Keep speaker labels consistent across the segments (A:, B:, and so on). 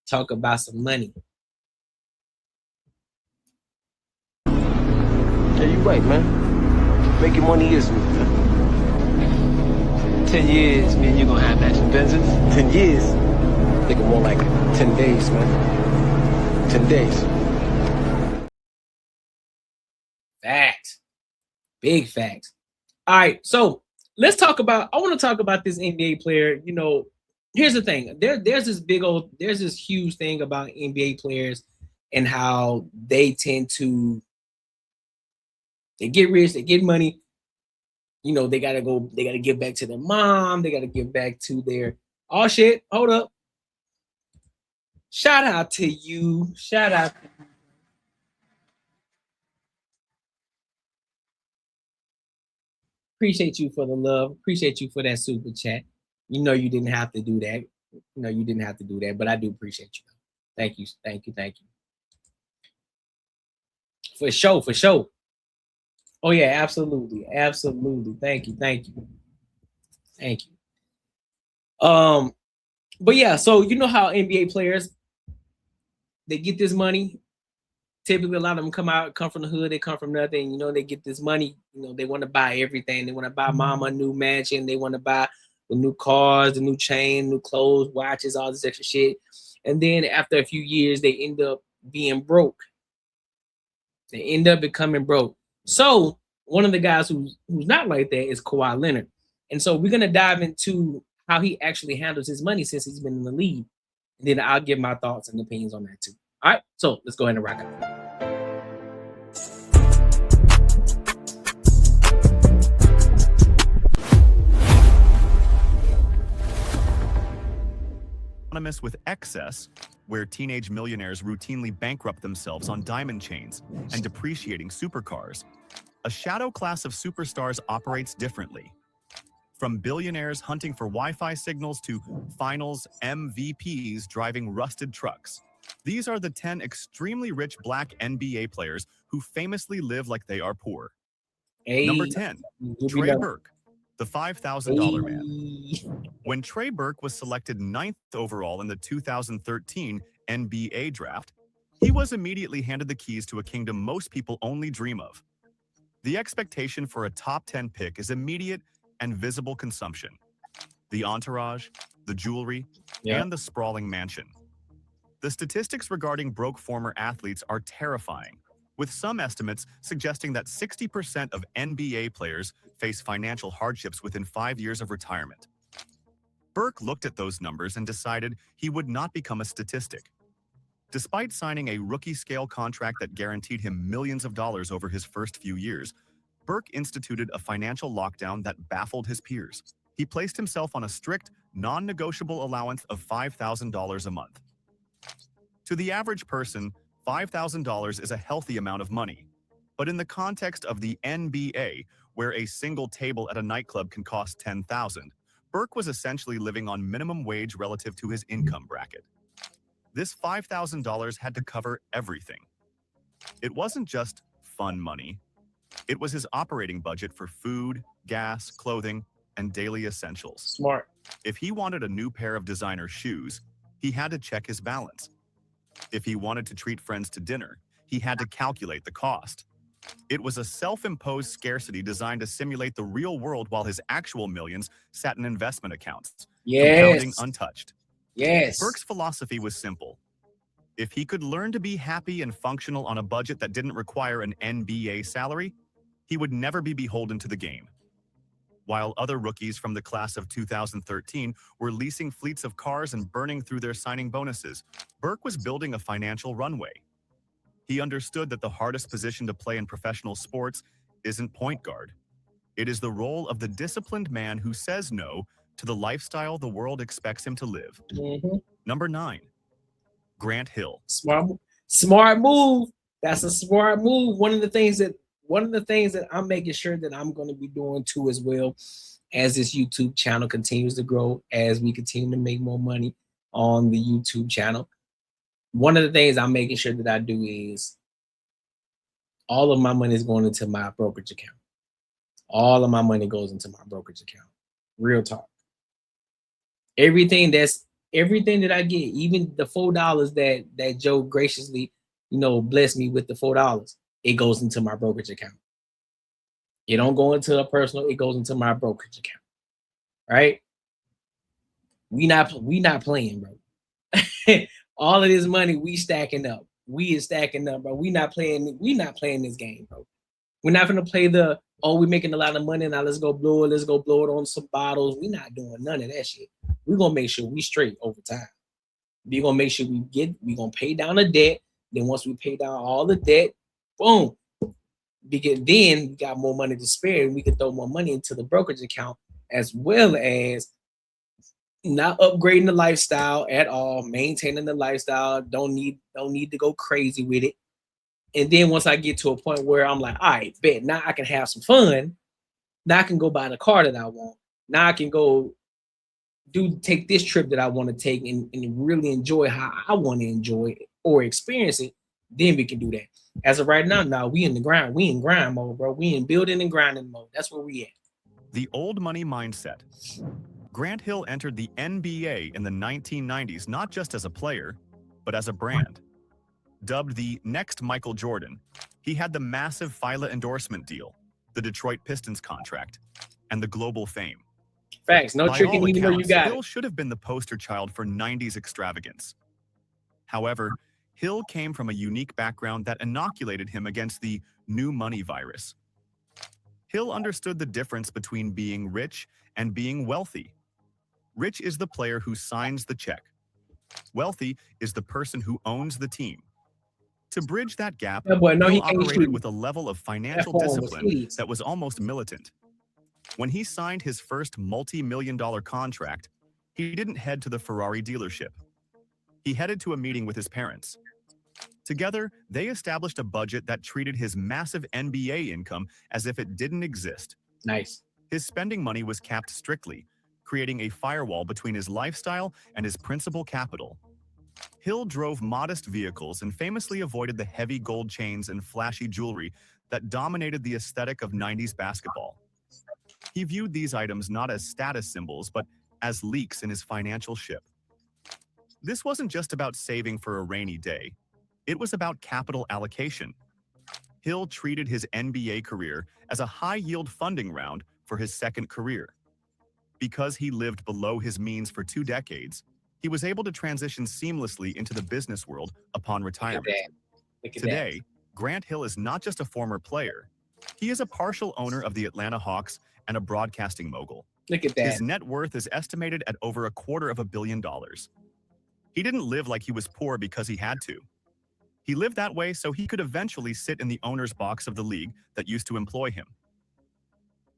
A: talk about some money.
B: Yeah, you right, man. Making money is me, man.
C: 10 years, man, you're gonna have matching Benzes?
B: 10 years? Think more like 10 days, man. 10 days.
A: Facts. Big facts. All right, so let's talk about, I want to talk about this NBA player. You know, here's the thing. There's this huge thing about NBA players and how they tend to, they get rich, they get money. You know, they gotta give back to their mom, they gotta give back to their, oh shit, hold up. Shout out to you. Shout out to you. Appreciate you for the love. Appreciate you for that super chat. You know you didn't have to do that. You know you didn't have to do that, but I do appreciate you. Thank you. Thank you. Thank you. For sure. For sure. Oh yeah, absolutely. Absolutely. Thank you. Thank you. Thank you. But yeah, so you know how NBA players, they get this money. Typically, a lot of them come from the hood. They come from nothing. You know, they get this money. You know, they want to buy everything. They want to buy mama a new mansion. They want to buy the new cars, the new chain, new clothes, watches, all this extra shit. And then after a few years, they end up being broke. They end up becoming broke. So one of the guys who's not like that is Kawhi Leonard. And so we're gonna dive into how he actually handles his money since he's been in the league. And then I'll give my thoughts and opinions on that too. All right, so let's go ahead and rock out.
D: Synonymous with excess, where teenage millionaires routinely bankrupt themselves on diamond chains and depreciating supercars, a shadow class of superstars operates differently. From billionaires hunting for Wi-Fi signals to finals MVPs driving rusted trucks, these are the 10 extremely rich black NBA players who famously live like they are poor.
A: Hey,
D: Number 10, Trey Burke, the $5,000 man. When Trey Burke was selected 9th overall in the 2013 NBA draft, he was immediately handed the keys to a kingdom most people only dream of. The expectation for a top 10 pick is immediate and visible consumption. The entourage, the jewelry, and the sprawling mansion. The statistics regarding broke former athletes are terrifying, with some estimates suggesting that 60% of NBA players face financial hardships within 5 years of retirement. Burke looked at those numbers and decided he would not become a statistic. Despite signing a rookie-scale contract that guaranteed him millions of dollars over his first few years, Burke instituted a financial lockdown that baffled his peers. He placed himself on a strict, non-negotiable allowance of $5,000 a month. To the average person, $5,000 is a healthy amount of money. But in the context of the NBA, where a single table at a nightclub can cost $10,000, Burke was essentially living on minimum wage relative to his income bracket. This $5,000 had to cover everything. It wasn't just fun money. It was his operating budget for food, gas, clothing, and daily essentials.
A: Smart.
D: If he wanted a new pair of designer shoes, he had to check his balance. If he wanted to treat friends to dinner, he had to calculate the cost. It was a self-imposed scarcity designed to simulate the real world while his actual millions sat in investment accounts, compounding untouched. Burke's philosophy was simple. If he could learn to be happy and functional on a budget that didn't require an NBA salary, he would never be beholden to the game. While other rookies from the class of 2013 were leasing fleets of cars and burning through their signing bonuses, Burke was building a financial runway. He understood that the hardest position to play in professional sports isn't point guard. It is the role of the disciplined man who says no to the lifestyle the world expects him to live. Number 9, Grant Hill.
A: Smart move. That's a smart move. One of the things that I'm making sure that I'm going to be doing too as well as this YouTube channel continues to grow, as we continue to make more money on the YouTube channel. One of the things I'm making sure that I do is all of my money is going into my brokerage account. All of my money goes into my brokerage account. Real talk. Everything that's Everything that I get, even the $4 that Joe graciously, blessed me with the $4, it goes into my brokerage account. It don't go into a personal, it goes into my brokerage account. Right? We not playing, bro. All of this money we stacking up. We is stacking up, bro. We not playing this game, bro. We're not gonna play we're making a lot of money now. Let's go blow it. Let's go blow it on some bottles. We're not doing none of that shit. We're gonna make sure we straight over time. We're gonna make sure we're gonna pay down the debt. Then once we pay down all the debt, boom. Because then we got more money to spare and we can throw more money into the brokerage account, as well as not upgrading the lifestyle at all, maintaining the lifestyle. Don't need to go crazy with it. And then once I get to a point where I'm like, all right, bet, now I can have some fun. Now I can go buy the car that I want. Now I can go take this trip that I want to take and really enjoy how I want to enjoy it or experience it. Then we can do that. As of right now, we in the grind. We in grind mode, bro. We in building and grinding mode. That's where we at.
D: The old money mindset. Grant Hill entered the NBA in the 1990s not just as a player, but as a brand. Dubbed the next Michael Jordan, he had the massive Fila endorsement deal, the Detroit Pistons contract, and the global fame.
A: Facts, no tricking even though you got
D: Hill should have been the poster child for 90s extravagance. However, Hill came from a unique background that inoculated him against the new money virus. Hill understood the difference between being rich and being wealthy. Rich is the player who signs the check. Wealthy is the person who owns the team. To bridge that gap, Hill operated with a level of financial discipline that was almost militant. When he signed his first multi-million-dollar contract, he didn't head to the Ferrari dealership. He headed to a meeting with his parents. Together, they established a budget that treated his massive NBA income as if it didn't exist.
A: Nice.
D: His spending money was capped strictly, creating a firewall between his lifestyle and his principal capital. Hill drove modest vehicles and famously avoided the heavy gold chains and flashy jewelry that dominated the aesthetic of 90s basketball. He viewed these items not as status symbols, but as leaks in his financial ship. This wasn't just about saving for a rainy day. It was about capital allocation. Hill treated his NBA career as a high-yield funding round for his second career. Because he lived below his means for 2 decades, he was able to transition seamlessly into the business world upon retirement. Today, Grant Hill is not just a former player. He is a partial owner of the Atlanta Hawks and a broadcasting mogul.
A: Look at that.
D: His net worth is estimated at over $250 million. He didn't live like he was poor because he had to. He lived that way so he could eventually sit in the owner's box of the league that used to employ him.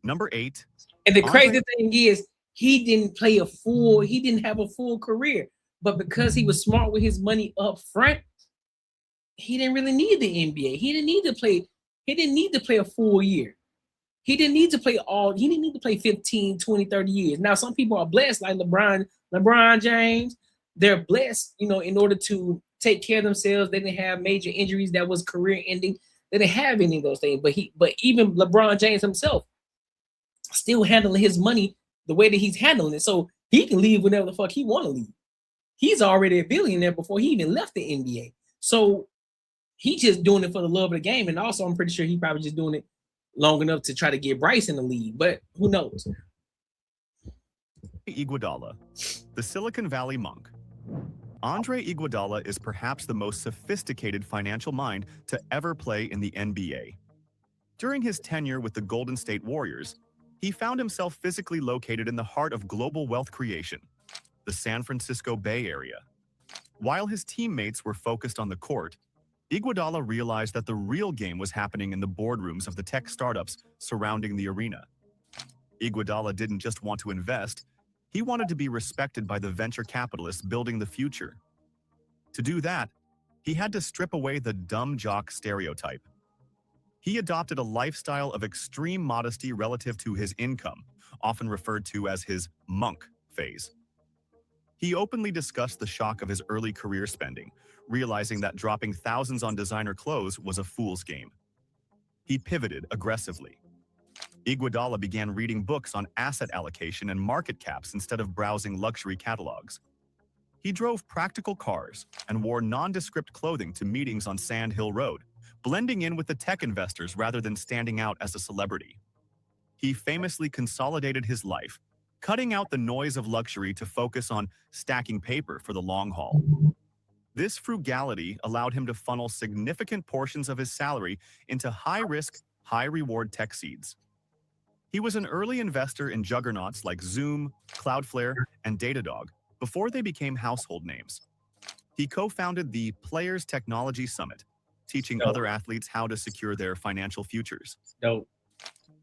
D: Number 8.
A: And the crazy thing is, he didn't have a full career. But because he was smart with his money up front, he didn't really need the NBA. He didn't need to play a full year. He didn't need to play 15, 20, 30 years. Now, some people are blessed, like LeBron James. They're blessed, in order to take care of themselves. They didn't have major injuries that was career ending. They didn't have any of those things. But even LeBron James himself still handling his money the way that he's handling it. So he can leave whenever the fuck he want to leave. He's already a billionaire before he even left the NBA. So he's just doing it for the love of the game. And also, I'm pretty sure he's probably just doing it long enough to try to get Bryce in the league. But who knows?
D: Iguodala, the Silicon Valley monk. Andre Iguodala is perhaps the most sophisticated financial mind to ever play in the NBA. During his tenure with the Golden State Warriors, he found himself physically located in the heart of global wealth creation, the San Francisco Bay Area. While his teammates were focused on the court, Iguodala realized that the real game was happening in the boardrooms of the tech startups surrounding the arena. Iguodala didn't just want to invest, he wanted to be respected by the venture capitalists building the future. To do that, he had to strip away the dumb jock stereotype. He adopted a lifestyle of extreme modesty relative to his income, often referred to as his monk phase. He openly discussed the shock of his early career spending, realizing that dropping thousands on designer clothes was a fool's game. He pivoted aggressively. Iguodala began reading books on asset allocation and market caps instead of browsing luxury catalogs. He drove practical cars and wore nondescript clothing to meetings on Sand Hill Road, blending in with the tech investors rather than standing out as a celebrity. He famously consolidated his life, cutting out the noise of luxury to focus on stacking paper for the long haul. This frugality allowed him to funnel significant portions of his salary into high-risk, high-reward tech seeds. He was an early investor in juggernauts like Zoom, Cloudflare, and Datadog before they became household names. He co-founded the Players Technology Summit, teaching other athletes how to secure their financial futures.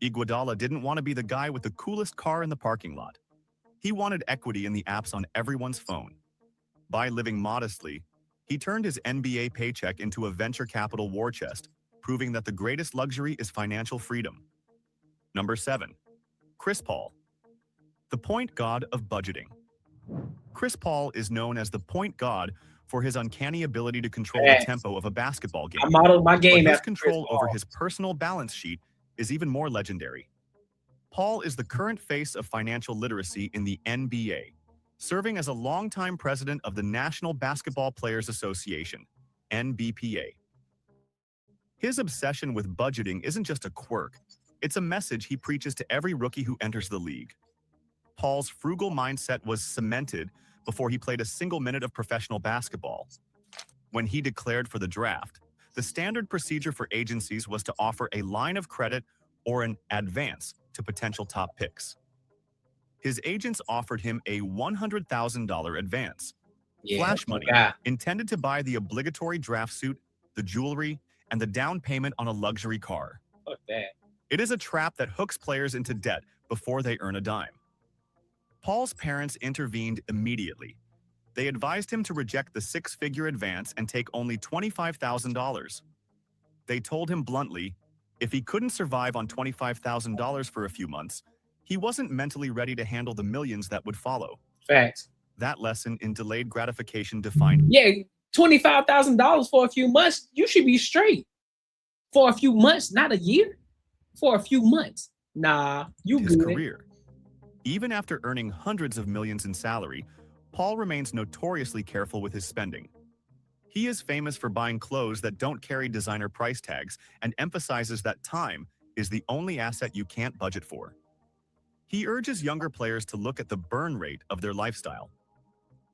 D: Iguodala didn't want to be the guy with the coolest car in the parking lot. He wanted equity in the apps on everyone's phone. By living modestly, he turned his NBA paycheck into a venture capital war chest, proving that the greatest luxury is financial freedom. Number 7. Chris Paul, the point god of budgeting. Chris Paul is known as the point god for his uncanny ability to control the tempo of a basketball game.
A: I modeled my game
D: But his
A: after
D: control
A: Chris
D: over
A: Paul.
D: his personal balance sheet is even more legendary. Paul is the current face of financial literacy in the NBA, serving as a longtime president of the National Basketball Players Association, NBPA. His obsession with budgeting isn't just a quirk, it's a message he preaches to every rookie who enters the league. Paul's frugal mindset was cemented before he played a single minute of professional basketball. When he declared for the draft, the standard procedure for agencies was to offer a line of credit or an advance to potential top picks. His agents offered him a $100,000 advance, flash money, intended to buy the obligatory draft suit, the jewelry, and the down payment on a luxury car.
A: Fuck that.
D: It is a trap that hooks players into debt before they earn a dime. Paul's parents intervened immediately. They advised him to reject the six-figure advance and take only $25,000. They told him bluntly, if he couldn't survive on $25,000 for a few months, he wasn't mentally ready to handle the millions that would follow.
A: Facts.
D: That lesson in delayed gratification defined.
A: Yeah, $25,000 for a few months, you should be straight. For a few months, not a year. For a few months. Nah, you
D: his
A: good.
D: Career. Even after earning hundreds of millions in salary, Paul remains notoriously careful with his spending. He is famous for buying clothes that don't carry designer price tags and emphasizes that time is the only asset you can't budget for. He urges younger players to look at the burn rate of their lifestyle.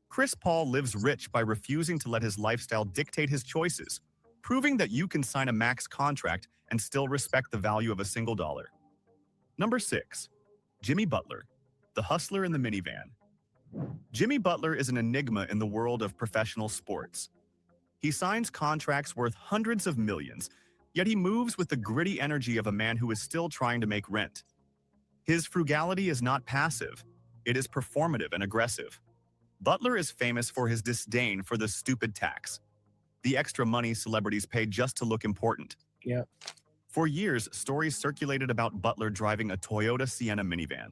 D: Chris Paul lives rich by refusing to let his lifestyle dictate his choices, proving that you can sign a max contract and still respect the value of a single dollar. Number 6. Jimmy Butler, the hustler in the minivan. Jimmy Butler is an enigma in the world of professional sports. He signs contracts worth hundreds of millions, yet he moves with the gritty energy of a man who is still trying to make rent. His frugality is not passive, it is performative and aggressive. Butler is famous for his disdain for the stupid tax, the extra money celebrities pay just to look important.
A: Yeah.
D: For years, stories circulated about Butler driving a Toyota Sienna minivan.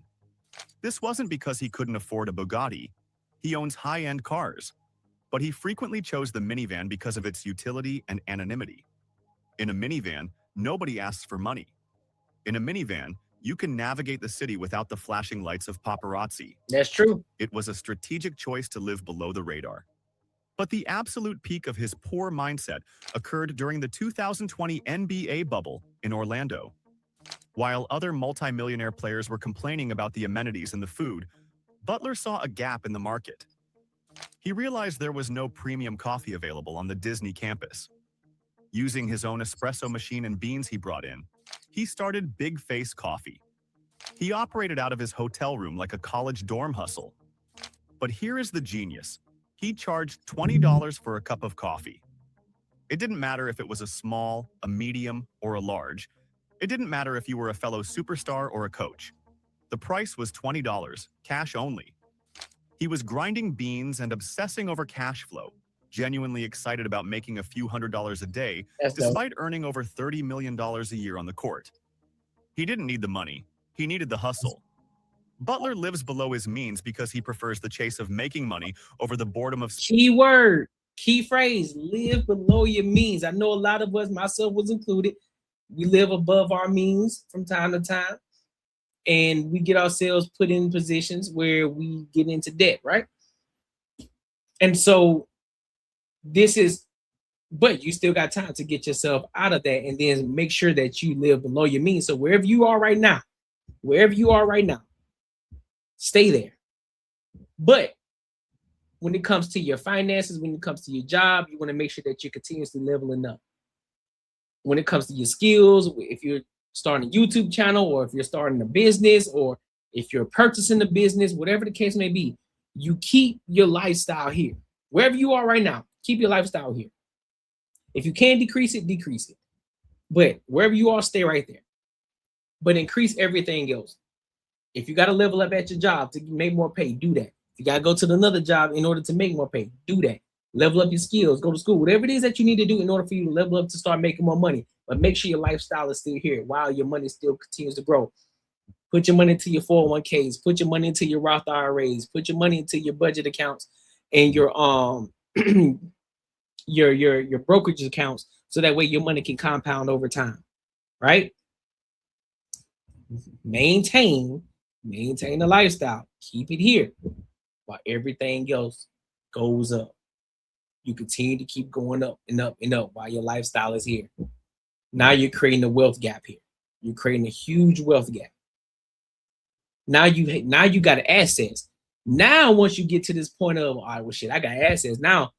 D: This wasn't because he couldn't afford a Bugatti. He owns high-end cars. But he frequently chose the minivan because of its utility and anonymity. In a minivan, nobody asks for money. In a minivan, you can navigate the city without the flashing lights of paparazzi.
A: That's true.
D: It was a strategic choice to live below the radar. But the absolute peak of his poor mindset occurred during the 2020 NBA bubble in Orlando. While other multimillionaire players were complaining about the amenities and the food, Butler saw a gap in the market. He realized there was no premium coffee available on the Disney campus. Using his own espresso machine and beans he brought in, he started Big Face Coffee. He operated out of his hotel room like a college dorm hustle. But here is the genius. He charged $20 for a cup of coffee. It didn't matter if it was a small, a medium, or a large. It didn't matter if you were a fellow superstar or a coach. The price was $20, cash only. He was grinding beans and obsessing over cash flow, genuinely excited about making a few $100s a day, despite earning over $30 million a year on the court. He didn't need the money, he needed the hustle. Butler lives below his means because he prefers the chase of making money over the boredom of...
A: Key word, key phrase, live below your means. I know a lot of us, myself was included, we live above our means from time to time. And we get ourselves put in positions where we get into debt, right? And so this is, but you still got time to get yourself out of that and then make sure that you live below your means. So wherever you are right now, stay there. But when it comes to your finances, when it comes to your job, you want to make sure that you're continuously leveling up. When it comes to your skills, if you're starting a YouTube channel, or if you're starting a business, or if you're purchasing a business, whatever the case may be, you keep your lifestyle here. Wherever you are right now, keep your lifestyle here. If you can decrease it, decrease it. But wherever you are, stay right there. But increase everything else. If you got to level up at your job to make more pay, do that. If you got to go to another job in order to make more pay, do that. Level up your skills, go to school, whatever it is that you need to do in order for you to level up to start making more money. But make sure your lifestyle is still here while your money still continues to grow. Put your money into your 401ks, put your money into your Roth IRAs, put your money into your budget accounts and your your brokerage accounts, so that way your money can compound over time, right? Maintain the lifestyle. Keep it here while everything else goes up. You continue to keep going up and up and up while your lifestyle is here. Now you're creating a wealth gap here. You're creating a huge wealth gap. Now you got assets. Now once you get to this point of, all right, well shit, I got assets. Now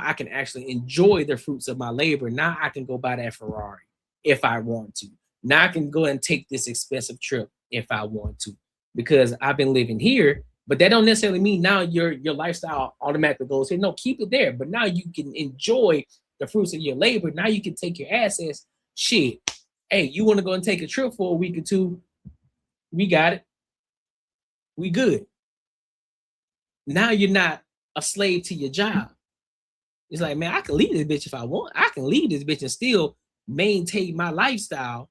A: I can actually enjoy the fruits of my labor. Now I can go buy that Ferrari if I want to. Now I can go and take this expensive trip if I want to, because I've been living here. But that don't necessarily mean now your lifestyle automatically goes here. No, keep it there. But now you can enjoy the fruits of your labor. Now you can take your assets. Shit. Hey, you want to go and take a trip for a week or two? We got it. We good. Now you're not a slave to your job. It's like, man, I can leave this bitch if I want. I can leave this bitch and still maintain my lifestyle.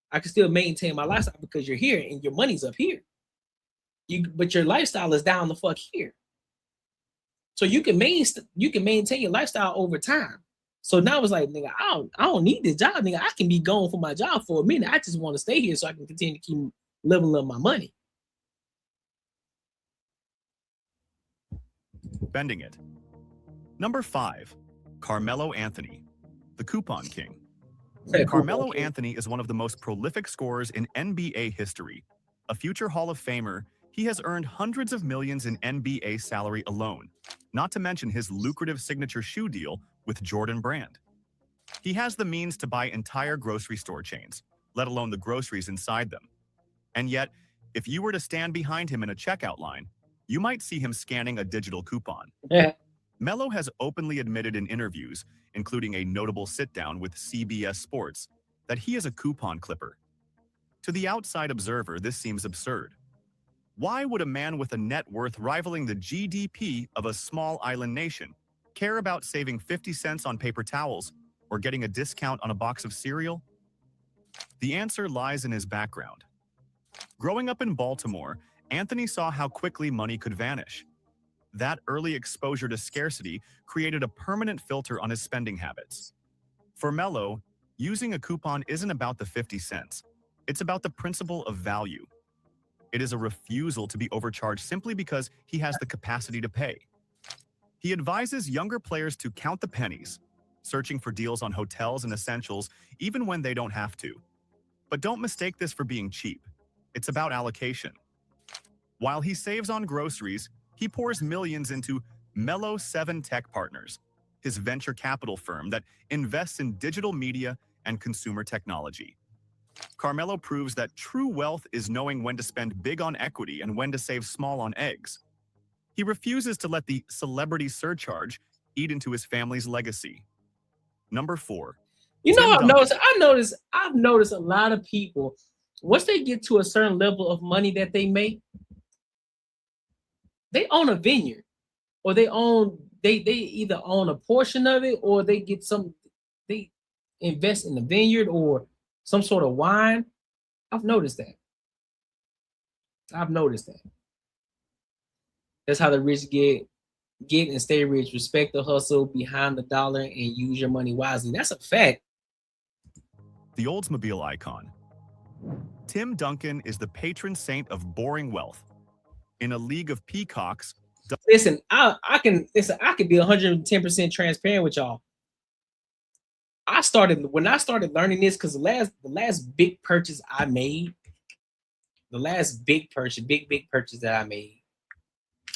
A: I can still maintain my lifestyle because you're here and your money's up here. But your lifestyle is down the fuck here. So you can maintain your lifestyle over time. So now it's like, nigga, I don't need this job, nigga. I can be gone from my job for a minute. I just want to stay here so I can continue to keep leveling up my money.
D: Bending it. Number 5, Carmelo Anthony, the coupon king. Carmelo Anthony is one of the most prolific scorers in NBA history. A future Hall of Famer, he has earned hundreds of millions in NBA salary alone, not to mention his lucrative signature shoe deal with Jordan Brand. He has the means to buy entire grocery store chains, let alone the groceries inside them. And yet, if you were to stand behind him in a checkout line, you might see him scanning a digital coupon. Melo has openly admitted in interviews, including a notable sit-down with CBS Sports, that he is a coupon clipper. To the outside observer, this seems absurd. Why would a man with a net worth rivaling the GDP of a small island nation care about saving 50 cents on paper towels or getting a discount on a box of cereal? The answer lies in his background. Growing up in Baltimore, Anthony saw how quickly money could vanish. That early exposure to scarcity created a permanent filter on his spending habits. For Melo, using a coupon isn't about the 50 cents. It's about the principle of value. It is a refusal to be overcharged simply because he has the capacity to pay. He advises younger players to count the pennies, searching for deals on hotels and essentials even when they don't have to. But don't mistake this for being cheap. It's about allocation. While he saves on groceries, he pours millions into Melo 7 Tech Partners, his venture capital firm that invests in digital media and consumer technology. Carmelo proves that true wealth is knowing when to spend big on equity and when to save small on eggs. He refuses to let the celebrity surcharge eat into his family's legacy. Number 4.
A: You know, I've noticed a lot of people, once they get to a certain level of money that they make, they own a vineyard, or they either own a portion of it, or they invest in the vineyard or some sort of wine. I've noticed that. That's how the rich get and stay rich. Respect the hustle behind the dollar and use your money wisely. That's a fact.
D: The Oldsmobile icon. Tim Duncan is the patron saint of boring wealth. In a league of peacocks,
A: Listen, I can be 110% transparent with y'all. When I started learning this, because the last big purchase I made, big purchase that I made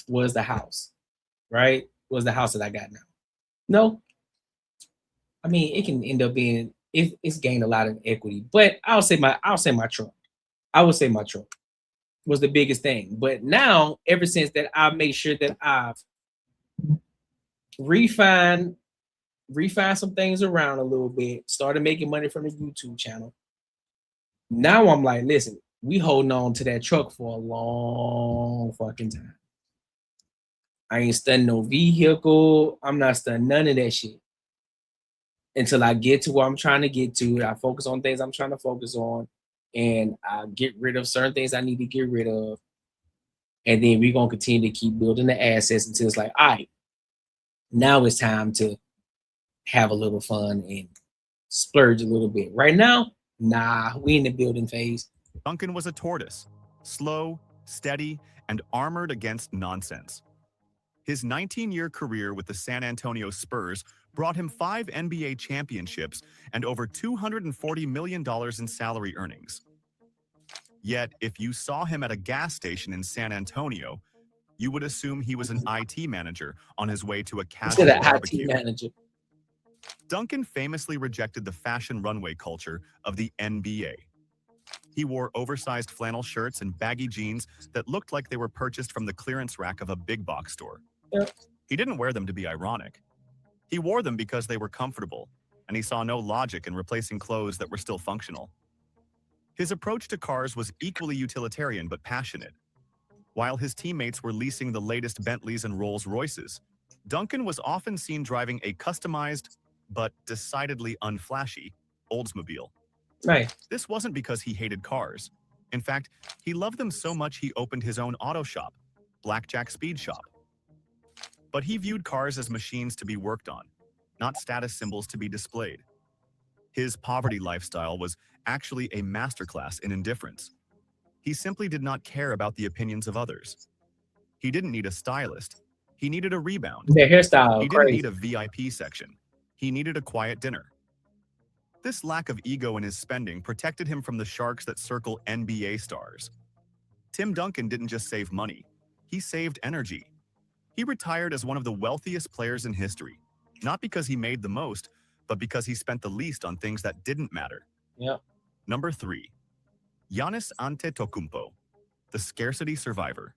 A: was the house, right? Was the house that I got now. No, I mean, it can end up being it's gained a lot of equity, but I'll say my truck. I would say my truck was the biggest thing. But now, ever since that, I've made sure that I've refined some things around a little bit, started making money from the YouTube channel. Now I'm like, listen, we holding on to that truck for a long fucking time. I ain't studying no vehicle. I'm not studying none of that shit until I get to where I'm trying to get to. I focus on things I'm trying to focus on, and I get rid of certain things I need to get rid of. And then we're going to continue to keep building the assets until it's like, all right, now it's time to have a little fun and splurge a little bit. Right now, nah, we in the building phase.
D: Duncan was a tortoise, slow, steady, and armored against nonsense. His 19-year career with the San Antonio Spurs brought him 5 NBA championships and over $240 million in salary earnings. Yet, if you saw him at a gas station in San Antonio, you would assume he was an IT manager on his way to a casual barbecue.
A: IT manager.
D: Duncan famously rejected the fashion runway culture of the NBA. He wore oversized flannel shirts and baggy jeans that looked like they were purchased from the clearance rack of a big box store.
A: Yep.
D: He didn't wear them to be ironic. He wore them because they were comfortable, and he saw no logic in replacing clothes that were still functional. His approach to cars was equally utilitarian but passionate. While his teammates were leasing the latest Bentleys and Rolls-Royces, Duncan was often seen driving a customized, but decidedly unflashy, Oldsmobile.
A: Right.
D: This wasn't because he hated cars. In fact, he loved them so much he opened his own auto shop, Blackjack Speed Shop. But he viewed cars as machines to be worked on, not status symbols to be displayed. His poverty lifestyle was actually a masterclass in indifference. He simply did not care about the opinions of others. He didn't need a stylist. He needed a rebound.
A: Their hairstyle.
D: He didn't need a VIP section. He needed a quiet dinner. This lack of ego in his spending protected him from the sharks that circle NBA stars. Tim Duncan didn't just save money. He saved energy. He retired as one of the wealthiest players in history, not because he made the most, but because he spent the least on things that didn't matter.
A: Yep.
D: Number 3, Giannis Antetokounmpo, the scarcity survivor.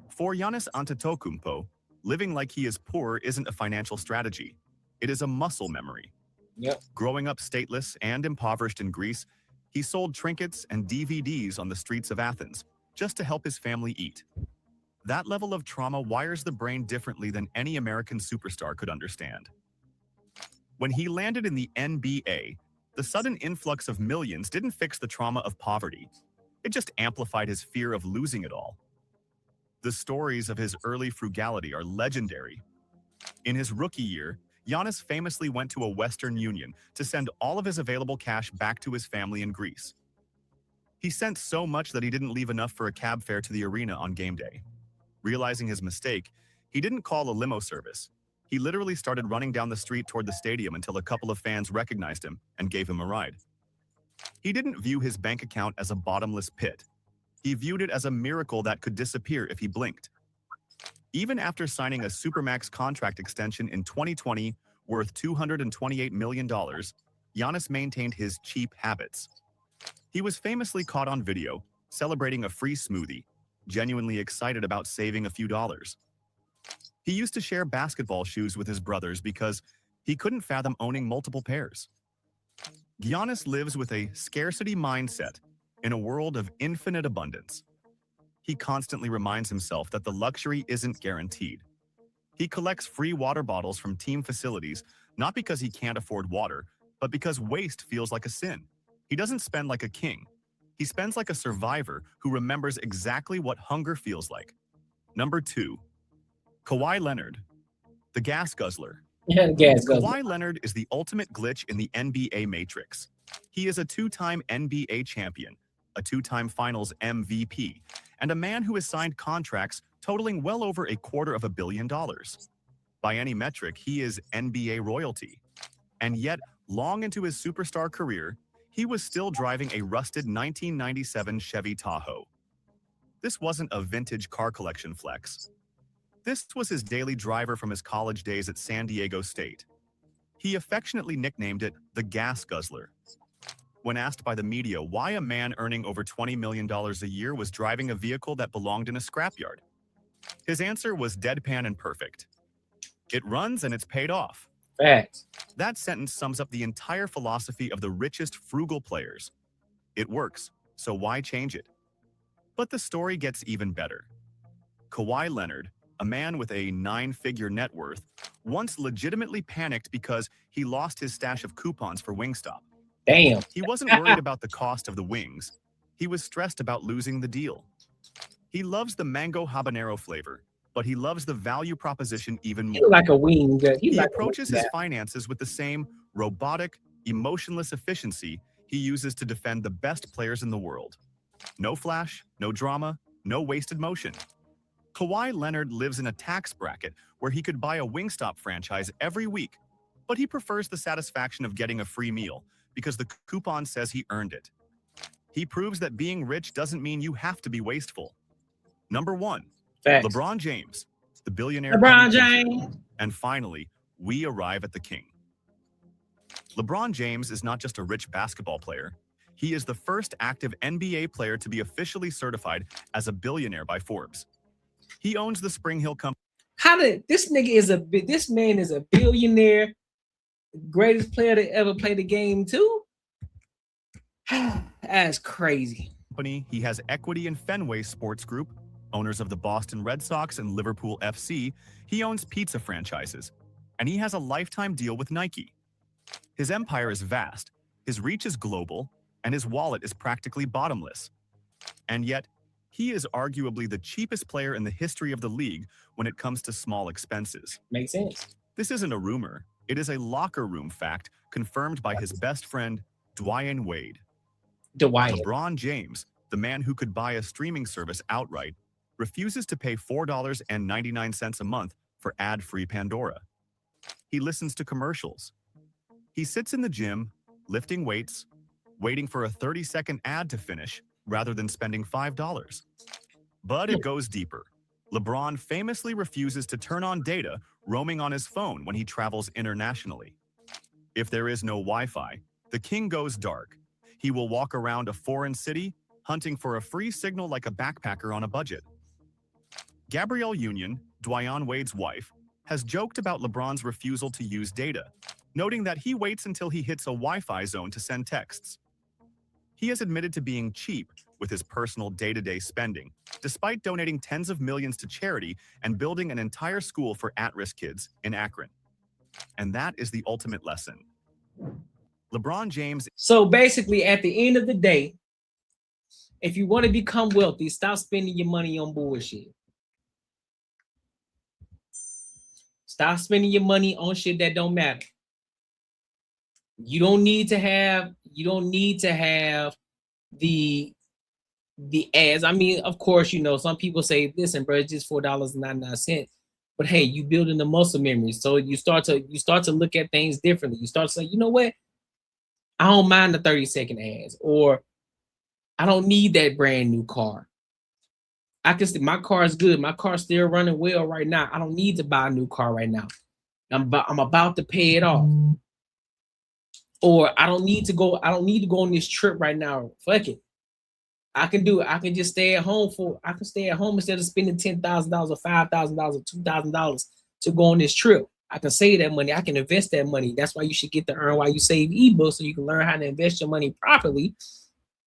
D: For Giannis Antetokounmpo, living like he is poor isn't a financial strategy. It is a muscle memory.
A: Yep.
D: Growing up stateless and impoverished in Greece, he sold trinkets and DVDs on the streets of Athens just to help his family eat. That level of trauma wires the brain differently than any American superstar could understand. When he landed in the NBA, the sudden influx of millions didn't fix the trauma of poverty. It just amplified his fear of losing it all. The stories of his early frugality are legendary. In his rookie year, Giannis famously went to a Western Union to send all of his available cash back to his family in Greece. He sent so much that he didn't leave enough for a cab fare to the arena on game day. Realizing his mistake, he didn't call a limo service. He literally started running down the street toward the stadium until a couple of fans recognized him and gave him a ride. He didn't view his bank account as a bottomless pit. He viewed it as a miracle that could disappear if he blinked. Even after signing a Supermax contract extension in 2020 worth $228 million, Giannis maintained his cheap habits. He was famously caught on video celebrating a free smoothie, genuinely excited about saving a few dollars. He used to share basketball shoes with his brothers because he couldn't fathom owning multiple pairs. Giannis lives with a scarcity mindset in a world of infinite abundance. He constantly reminds himself that the luxury isn't guaranteed. He collects free water bottles from team facilities, not because he can't afford water, but because waste feels like a sin. He doesn't spend like a king. He spends like a survivor who remembers exactly what hunger feels like. Number 2, Kawhi Leonard, the gas guzzler.
A: Yeah, the gas guzzler.
D: Kawhi Leonard is the ultimate glitch in the NBA matrix. He is a 2-time NBA champion, a 2-time Finals MVP, and a man who has signed contracts totaling well over $250 million. By any metric, he is NBA royalty. And yet, long into his superstar career, he was still driving a rusted 1997 Chevy Tahoe. This wasn't a vintage car collection flex. This was his daily driver from his college days at San Diego State. He affectionately nicknamed it the Gas Guzzler. When asked by the media why a man earning over $20 million a year was driving a vehicle that belonged in a scrapyard, his answer was deadpan and perfect. It runs and it's paid off.
A: Facts.
D: That sentence sums up the entire philosophy of the richest frugal players. It works, so why change it? But the story gets even better. Kawhi Leonard, a man with a 9-figure net worth, once legitimately panicked because he lost his stash of coupons for Wingstop.
A: Damn.
D: He wasn't worried about the cost of the wings. He was stressed about losing the deal. He loves the mango habanero flavor, but he loves the value proposition even more.
A: He's like a wing.
D: He approaches his finances with the same robotic, emotionless efficiency he uses to defend the best players in the world. No flash, no drama, no wasted motion. Kawhi Leonard lives in a tax bracket where he could buy a Wingstop franchise every week, but he prefers the satisfaction of getting a free meal because the coupon says he earned it. He proves that being rich doesn't mean you have to be wasteful. Number 1,
A: Facts.
D: LeBron James, the billionaire.
A: LeBron James.
D: And finally, we arrive at the king. LeBron James is not just a rich basketball player. He is the first active NBA player to be officially certified as a billionaire by Forbes. He owns the Spring Hill Company.
A: How did this man is a billionaire, greatest player to ever play the game too? That's crazy.
D: He has equity in Fenway Sports Group, owners of the Boston Red Sox and Liverpool FC. He owns pizza franchises, and he has a lifetime deal with Nike. His empire is vast, his reach is global, and his wallet is practically bottomless. And yet, he is arguably the cheapest player in the history of the league when it comes to small expenses.
A: Makes sense.
D: This isn't a rumor. It is a locker room fact confirmed by his best friend, Dwayne Wade. LeBron James, the man who could buy a streaming service outright, refuses to pay $4.99 a month for ad-free Pandora. He listens to commercials. He sits in the gym, lifting weights, waiting for a 30-second ad to finish rather than spending $5. But it goes deeper. LeBron famously refuses to turn on data roaming on his phone when he travels internationally. If there is no Wi-Fi, the king goes dark. He will walk around a foreign city, hunting for a free signal like a backpacker on a budget. Gabrielle Union, Dwayne Wade's wife, has joked about LeBron's refusal to use data, noting that he waits until he hits a Wi-Fi zone to send texts. He has admitted to being cheap with his personal day-to-day spending, despite donating tens of millions to charity and building an entire school for at-risk kids in Akron. And that is the ultimate lesson. LeBron James.
A: So basically, at the end of the day, if you want to become wealthy, stop spending your money on bullshit. Stop spending your money on shit that don't matter. You don't need to have the ads. I mean, of course, you know, some people say, listen, bro, it's just $4.99. But hey, you building the muscle memory. So you start to look at things differently. You start to say, you know what? I don't mind the 30-second ads, or I don't need that brand new car. I can see my car is good. My car's still running well right now. I don't need to buy a new car right now. I'm about to pay it off. Or I don't need to go on this trip right now. Fuck it. I can just stay at home instead of spending $10,000 or $5,000 or $2,000 to go on this trip. I can save that money. I can invest that money. That's why you should get the Earn While You Save ebook, so you can learn how to invest your money properly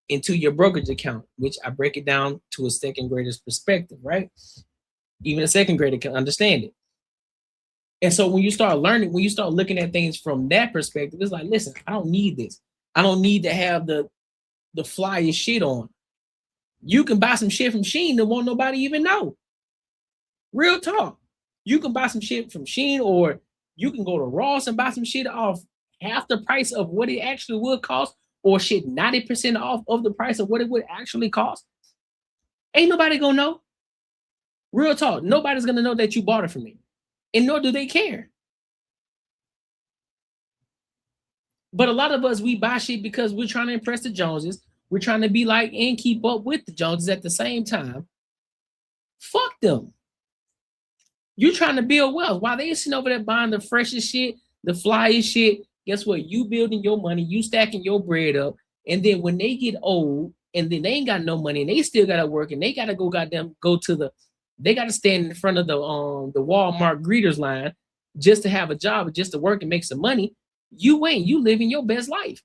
A: into your brokerage account, which I break it down to a second grader's perspective, right? Even a second grader can understand it. And so when you start looking at things from that perspective, it's like, listen, I don't need this. I don't need to have the flyest shit on. You can buy some shit from Shein that won't nobody even know. Real talk. You can buy some shit from Shein, or you can go to Ross and buy some shit off half the price of what it actually would cost, or shit 90% off of the price of what it would actually cost. Ain't nobody gonna know. Real talk. Nobody's gonna know that you bought it from me, and nor do they care. But a lot of us, we buy shit because we're trying to impress the Joneses. We're trying to be like and keep up with the Joneses at the same time. Fuck them. You're trying to build wealth. While they sitting over there buying the freshest shit, the flyest shit, guess what? You building your money, you stacking your bread up. And then when they get old and then they ain't got no money and they still gotta work and they gotta they gotta stand in front of the Walmart greeters line just to have a job, just to work and make some money. You living your best life.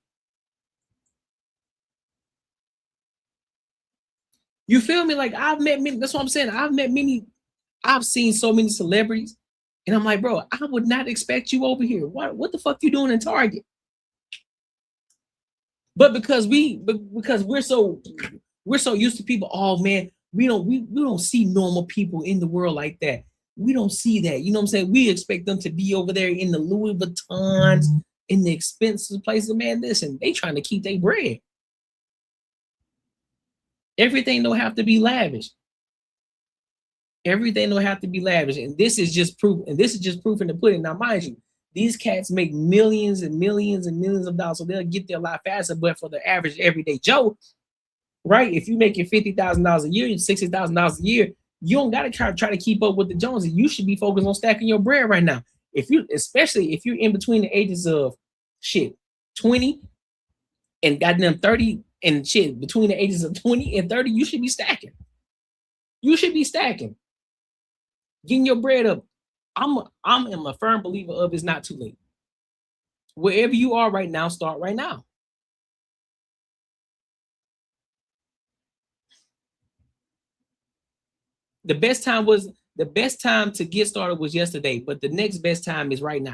A: You feel me? Like I've met many, that's what I'm saying. I've seen so many celebrities, and I'm like, bro, I would not expect you over here. What the fuck you doing in Target? But because we're so used to people, oh man, we don't see normal people in the world like that. We don't see that. You know what I'm saying? We expect them to be over there in the Louis Vuittons, in the expensive places. Man, listen, they trying to keep their bread. Everything don't have to be lavish. Everything don't have to be lavish. And this is just proof. And this is just proof in the pudding. Now, mind you, these cats make millions and millions and millions of dollars. So they'll get there a lot faster. But for the average everyday Joe, right? If you're making $50,000 a year, $60,000 a year, you don't got to try to keep up with the Joneses. You should be focused on stacking your bread right now. Especially if you're in between the ages of 20 and goddamn 30 and between the ages of 20 and 30, you should be stacking. You should be stacking. Getting your bread up. I'm a firm believer of it's not too late. Wherever you are right now, start right now. The best time to get started was yesterday, but the next best time is right now.